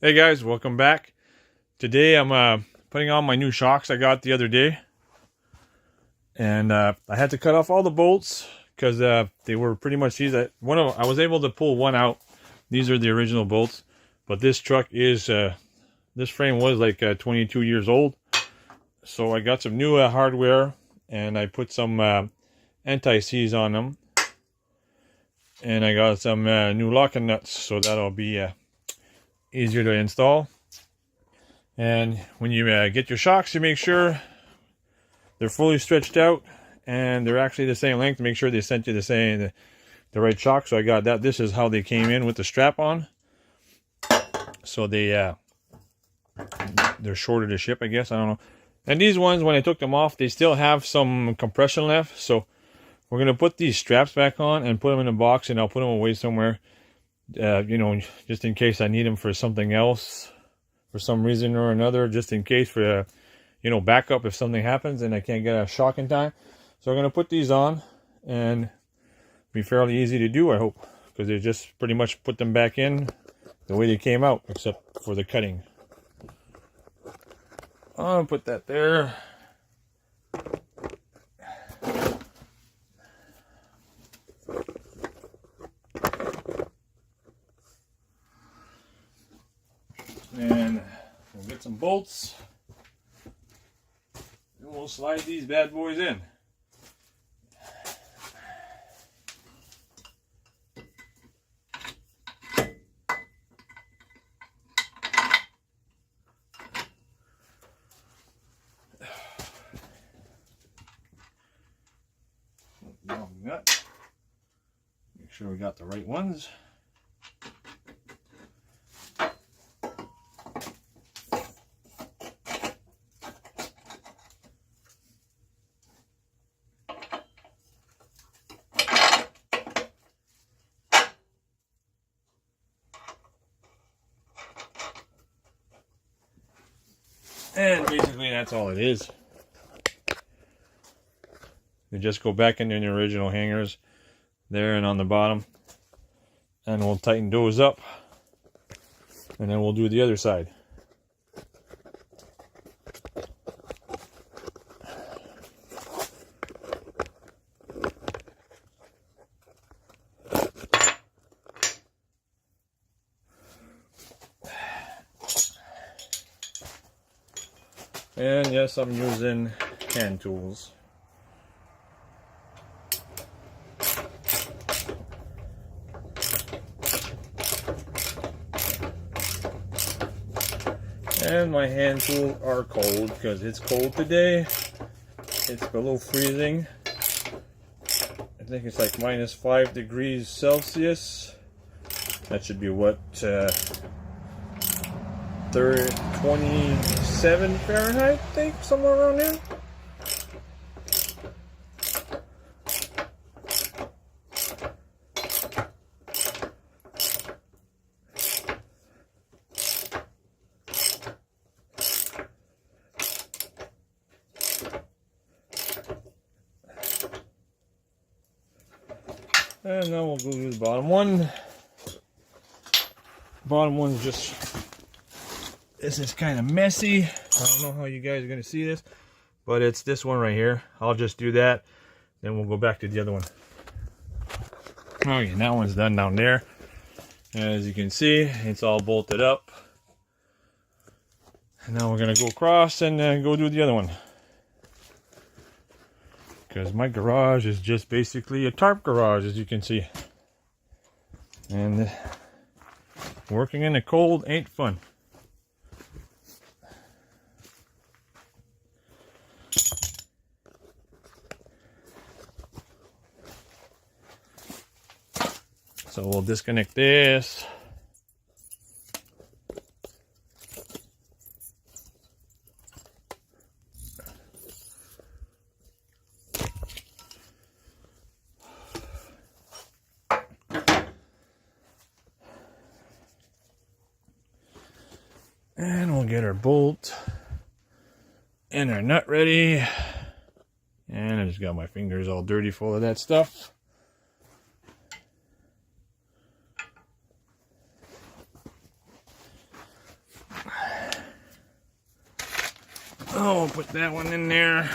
Hey guys, welcome back. Today I'm putting on my new shocks I got the other day. And I had to cut off all the bolts because they were pretty much these. I was able to pull one out. These are the original bolts. But this truck is, this frame was like 22 years old. So I got some new hardware and I put some anti-seize on them. And I got some new locking nuts, so that'll be easier to install. And when you get your shocks, you make sure they're fully stretched out and they're actually the same length. Make sure they sent you the right shock. So I got that. This is how they came in with the strap on. So they're shorter to ship, I guess. I don't know. And these ones, when I took them off, they still have some compression left. So we're gonna put these straps back on and put them in a box, and I'll put them away somewhere. You know, just in case I need them for something else, for some reason or another, just in case for, you know, backup if something happens and I can't get a shock in time. So I'm going to put these on and be fairly easy to do, I hope, because they just pretty much put them back in the way they came out, except for the cutting. I'll put that there. And we'll get some bolts and we'll slide these bad boys in. Long nut. Make sure we got the right ones. And basically that's all it is. They just go back into the original hangers there and on the bottom. And we'll tighten those up. And then we'll do the other side. And yes, I'm using hand tools. And my hand tools are cold because it's cold today. It's below freezing. I think it's like -5 degrees Celsius. That should be what, 27 Fahrenheit, I think, somewhere around there. And now we'll go to the bottom one. Bottom one's just, this is kind of messy. I don't know how you guys are going to see this, but it's this one right here. I'll just do that, then we'll go back to the other one. Okay, that one's done down there. As you can see, it's all bolted up. And now we're going to go across and go do the other one. Because my garage is just basically a tarp garage, as you can see. And working in the cold ain't fun. So we'll disconnect this. And we'll get our bolt and our nut ready. And I just got my fingers all dirty full of that stuff. Oh, put that one in there.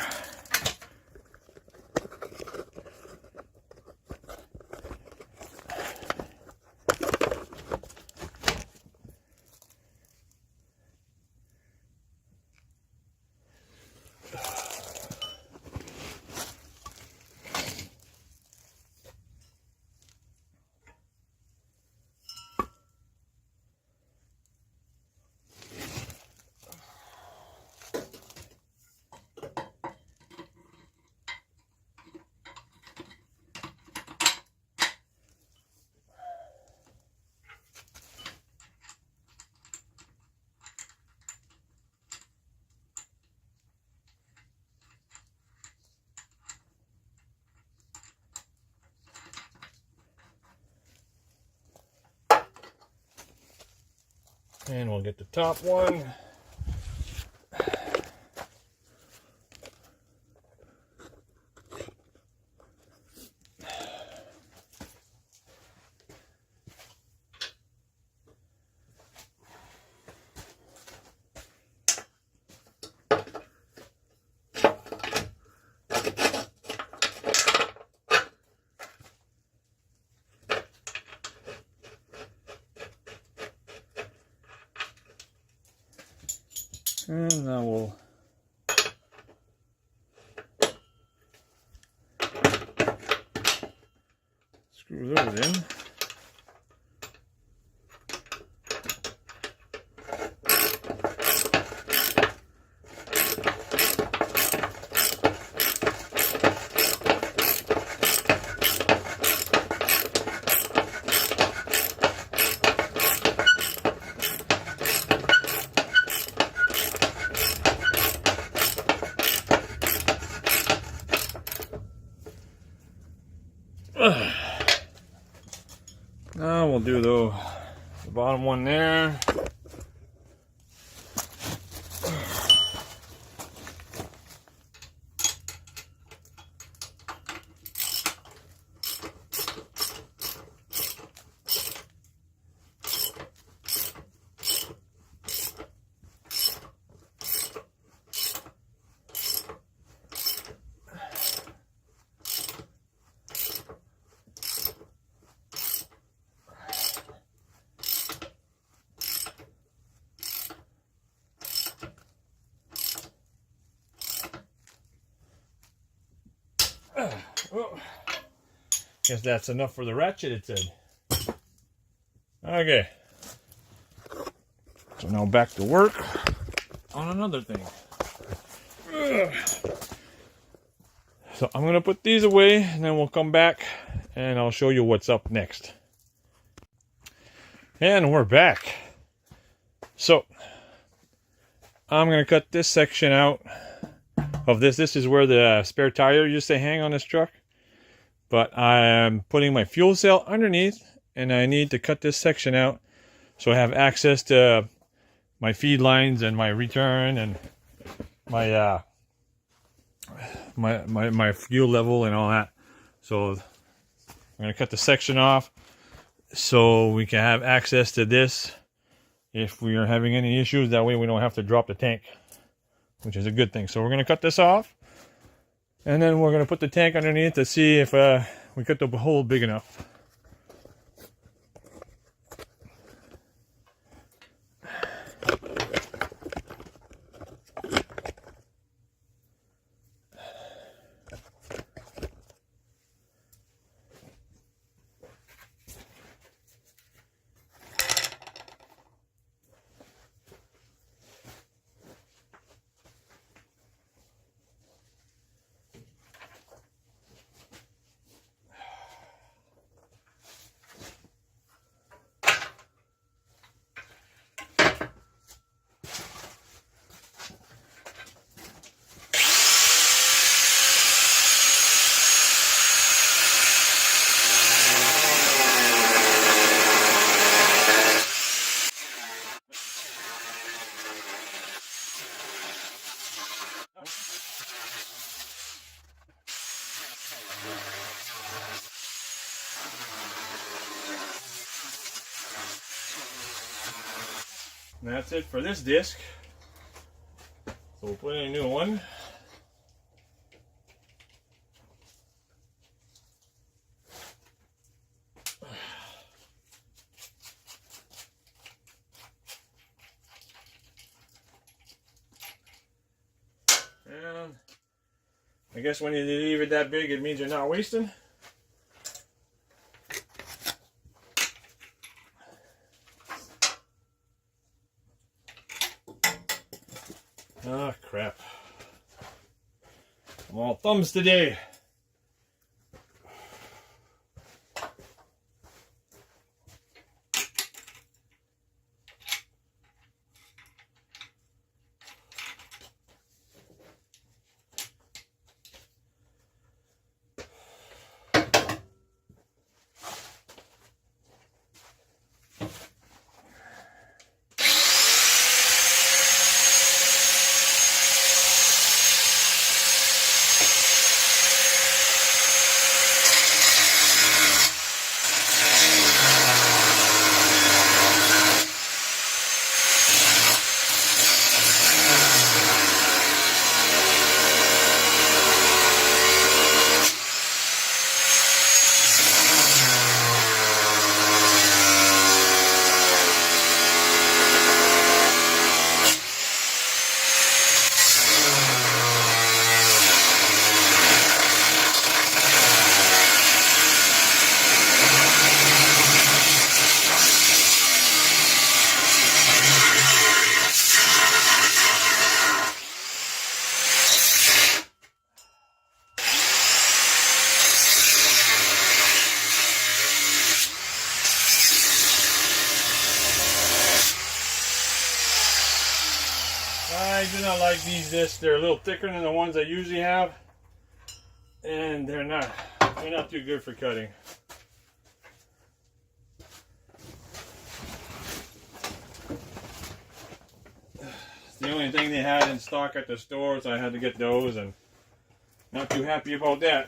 And we'll get the top one. And now we'll screw those in. Now we'll do the bottom one there. Oh, guess that's enough for the ratchet, it said. Okay. So now back to work on another thing. So I'm going to put these away and then we'll come back and I'll show you what's up next. And we're back. So I'm going to cut this section out of this. This is where the spare tire used to hang on this truck. But I'm putting my fuel cell underneath and I need to cut this section out so I have access to my feed lines and my return and my my fuel level and all that. So I'm going to cut the section off so we can have access to this if we are having any issues. That way we don't have to drop the tank, which is a good thing. So we're going to cut this off and then we're going to put the tank underneath to see if we cut the hole big enough. And that's it for this disc. So we'll put in a new one. And I guess when you leave it that big, it means you're not wasting. Ah, crap. I'm all thumbs today. I do not like these discs. They're a little thicker than the ones I usually have, and they're not too good for cutting. It's the only thing they had in stock at the store, so I had to get those, and not too happy about that.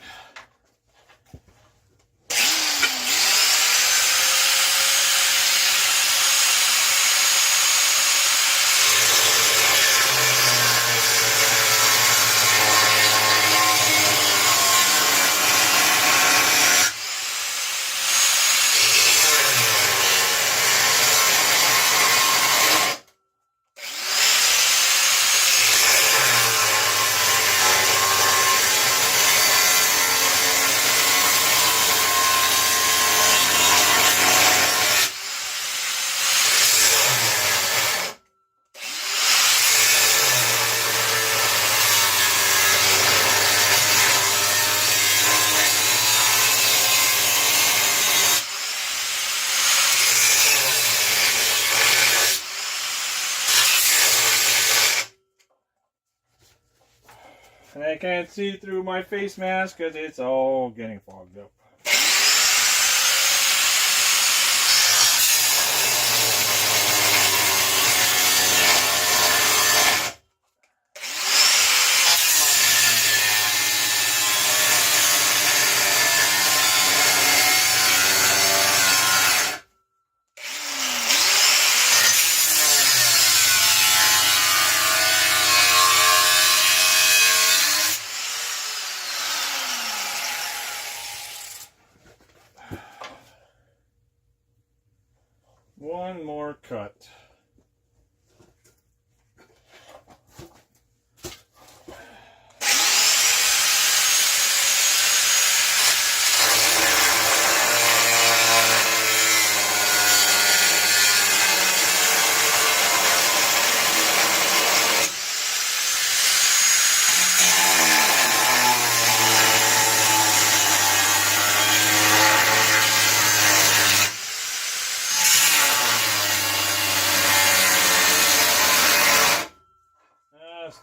And I can't see through my face mask because it's all getting fogged up. One more cut.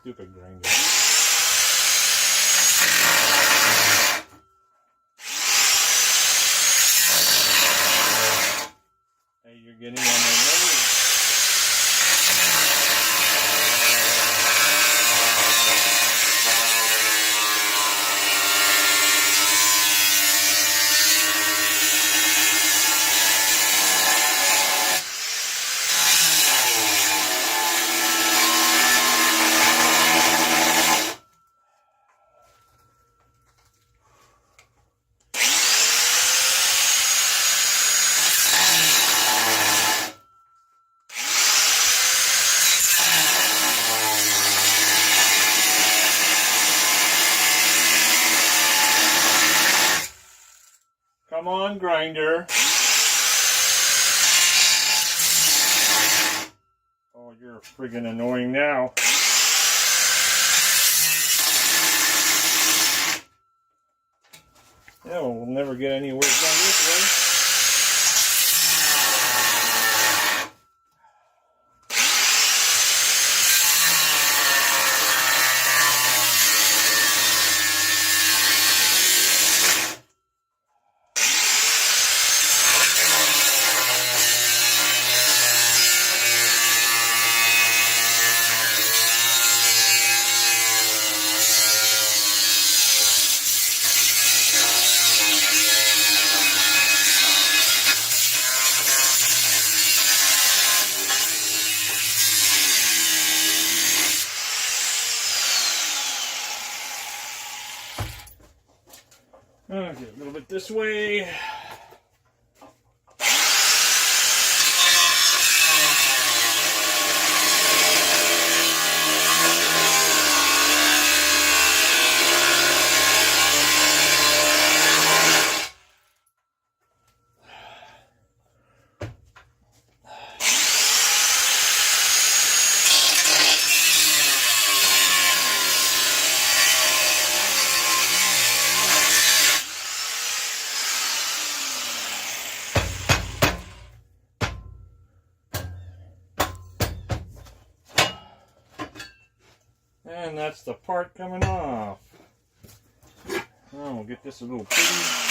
Stupid grinder. Hey, you're getting on my nerves. Come on, grinder. Oh, you're friggin' annoying now. Yeah, we'll never get any work done this way. Okay, a little bit this way. And that's the part coming off. Oh, we'll get this a little pretty.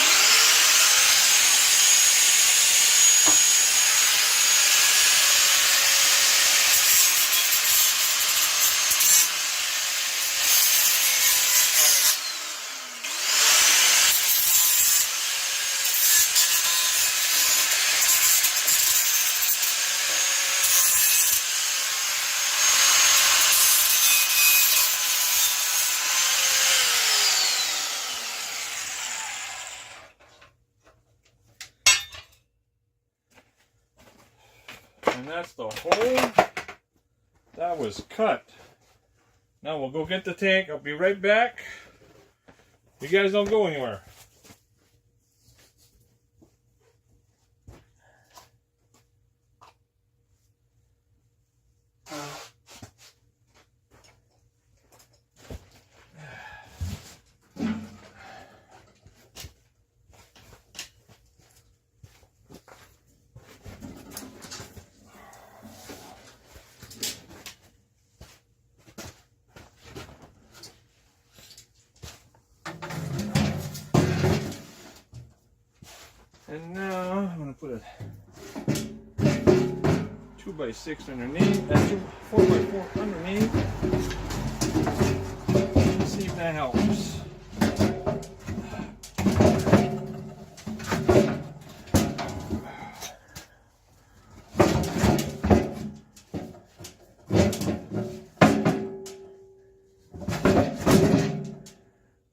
And that's the hole that was cut. Now we'll go get the tank. I'll be right back. You guys don't go anywhere. And now I'm going to put a 2x6 underneath, 4x4 underneath. Let's see if that helps.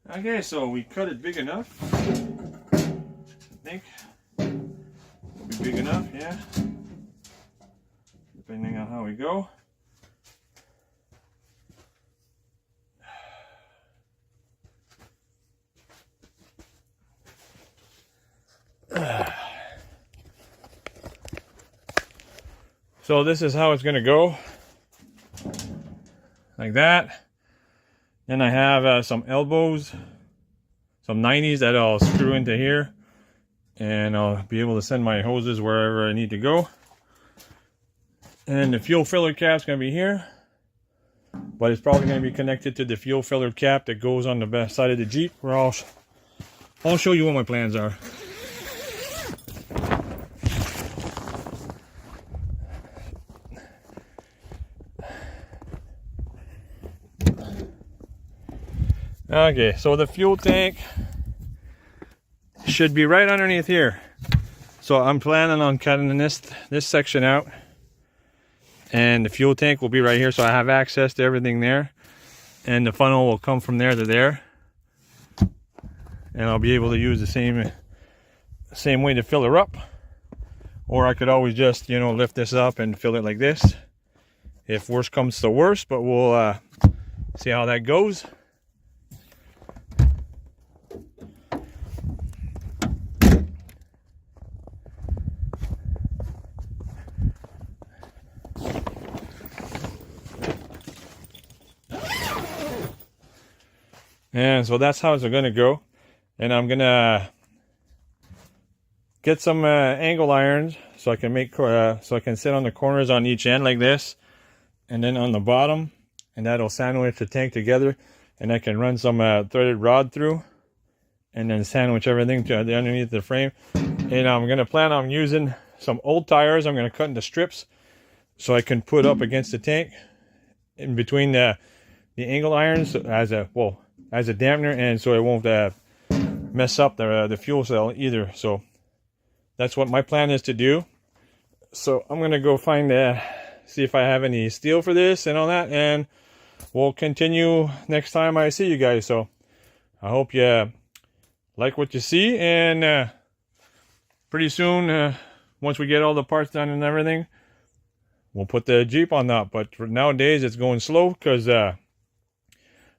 Okay, so we cut it big enough. I think it'll be big enough, yeah. Depending on how we go. So this is how it's going to go. Like that. Then I have some elbows, some 90s that I'll screw into here. And I'll be able to send my hoses wherever I need to go. And the fuel filler cap's going to be here. But it's probably going to be connected to the fuel filler cap that goes on the back side of the Jeep. Where I'll show you what my plans are. Okay, so the fuel tank should be right underneath here. So I'm planning on cutting this section out, and the fuel tank will be right here, so I have access to everything there, and the funnel will come from there to there, and I'll be able to use the same way to fill her up. Or I could always just, you know, lift this up and fill it like this if worst comes to worst, but we'll see how that goes. And so that's how it's going to go. And I'm going to get some angle irons so I can make so I can sit on the corners on each end like this, and then on the bottom, and that'll sandwich the tank together, and I can run some threaded rod through and then sandwich everything to the underneath the frame. And I'm going to plan on using some old tires. I'm going to cut into strips so I can put up against the tank in between the angle irons as a dampener, and so it won't mess up the fuel cell either. So that's what my plan is to do. So I'm gonna go find see if I have any steel for this and all that, and we'll continue next time I see you guys. So I hope you like what you see, and pretty soon, once we get all the parts done and everything, we'll put the Jeep on that. But for nowadays it's going slow because I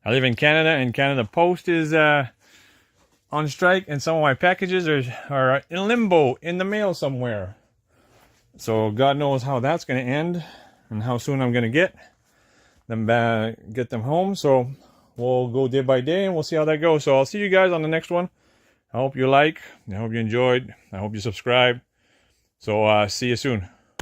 live in Canada, and Canada Post is on strike, and some of my packages are in limbo in the mail somewhere. So God knows how that's going to end and how soon I'm going to get them home. So we'll go day by day and we'll see how that goes. So I'll see you guys on the next one. I hope you like. I hope you enjoyed. I hope you subscribe. So see you soon.